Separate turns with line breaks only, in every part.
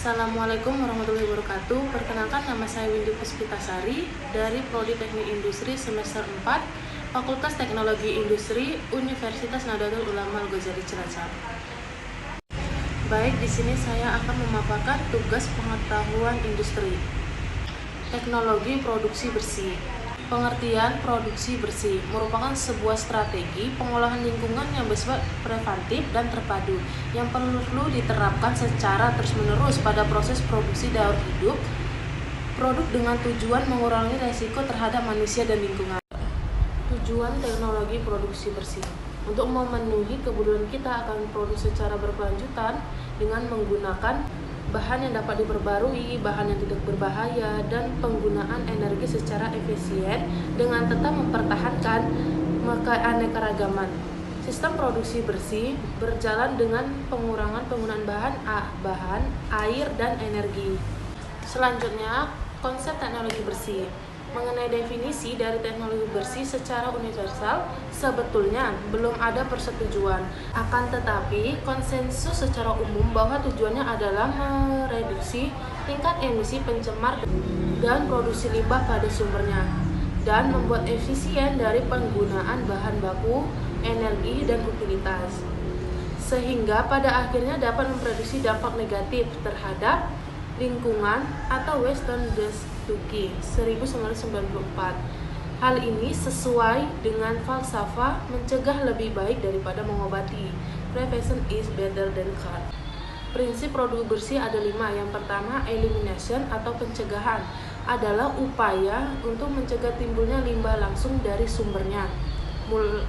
Assalamualaikum warahmatullahi wabarakatuh. Perkenalkan, nama saya Windy Puspitasari dari Prodi Teknik Industri semester 4 Fakultas Teknologi Industri Universitas Nahdlatul Ulama Al-Ghazali Cilacap. Baik, di sini saya akan memaparkan tugas pengetahuan industri. Teknologi produksi bersih. Pengertian produksi bersih merupakan sebuah strategi pengolahan lingkungan yang bersifat preventif dan terpadu yang perlu diterapkan secara terus-menerus pada proses produksi daur hidup produk dengan tujuan mengurangi resiko terhadap manusia dan lingkungan. Tujuan teknologi produksi bersih untuk memenuhi kebutuhan kita akan produksi secara berkelanjutan dengan menggunakan bahan yang dapat diperbarui, bahan yang tidak berbahaya, dan penggunaan energi secara efisien dengan tetap mempertahankan keanekaragaman. Sistem produksi bersih berjalan dengan pengurangan penggunaan bahan, air, dan energi. Selanjutnya, konsep teknologi bersih. Mengenai definisi dari teknologi bersih secara universal, sebetulnya belum ada persetujuan. Akan tetapi, konsensus secara umum bahwa tujuannya adalah mereduksi tingkat emisi pencemar dan produksi limbah pada sumbernya, dan membuat efisien dari penggunaan bahan baku, energi, dan utilitas, sehingga pada akhirnya dapat memproduksi dampak negatif terhadap lingkungan atau Waste Don't Destroy 1994. Hal ini sesuai dengan falsafah mencegah lebih baik daripada mengobati. Prevention is better than cure. Prinsip produk bersih ada 5. Yang pertama, elimination atau pencegahan adalah upaya untuk mencegah timbulnya limbah langsung dari sumbernya,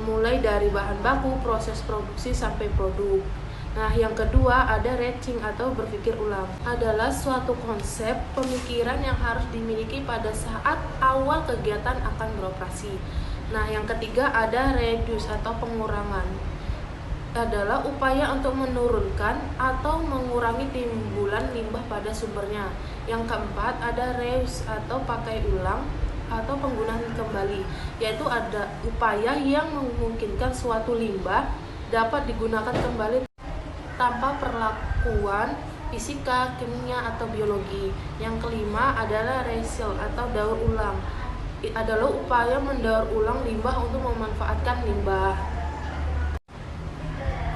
mulai dari bahan baku, proses produksi sampai produk. Nah, yang kedua ada retching atau berpikir ulang. Adalah suatu konsep pemikiran yang harus dimiliki pada saat awal kegiatan akan beroperasi. Nah, yang ketiga ada reduce atau pengurangan. Adalah upaya untuk menurunkan atau mengurangi timbulan limbah pada sumbernya. Yang keempat ada reuse atau pakai ulang atau penggunaan kembali, yaitu ada upaya yang memungkinkan suatu limbah dapat digunakan kembali tanpa perlakuan fisika, kimia, atau biologi. Yang kelima adalah recycle atau daur ulang. Adalah upaya mendaur ulang limbah untuk memanfaatkan limbah.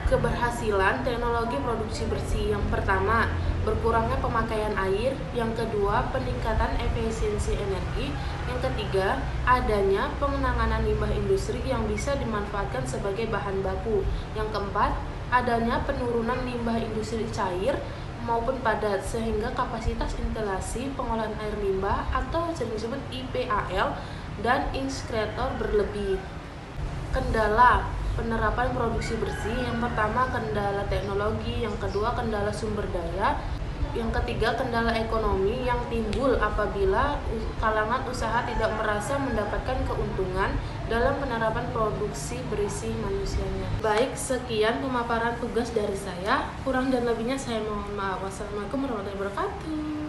Keberhasilan teknologi produksi bersih. Yang pertama, berkurangnya pemakaian air. Yang kedua, peningkatan efisiensi energi. Yang ketiga, adanya pengenangan limbah industri yang bisa dimanfaatkan sebagai bahan baku. Yang keempat, adanya penurunan limbah industri cair maupun padat sehingga kapasitas instalasi pengolahan air limbah atau sering disebut IPAL dan insinerator berlebih. Kendala penerapan produksi bersih. Yang pertama, kendala teknologi. Yang kedua, kendala sumber daya. Yang ketiga, kendala ekonomi yang timbul apabila kalangan usaha tidak merasa mendapatkan keuntungan dalam penerapan produksi bersih manusianya. Baik, sekian pemaparan tugas dari saya. Kurang dan lebihnya saya mohon maaf. Wassalamualaikum warahmatullahi wabarakatuh.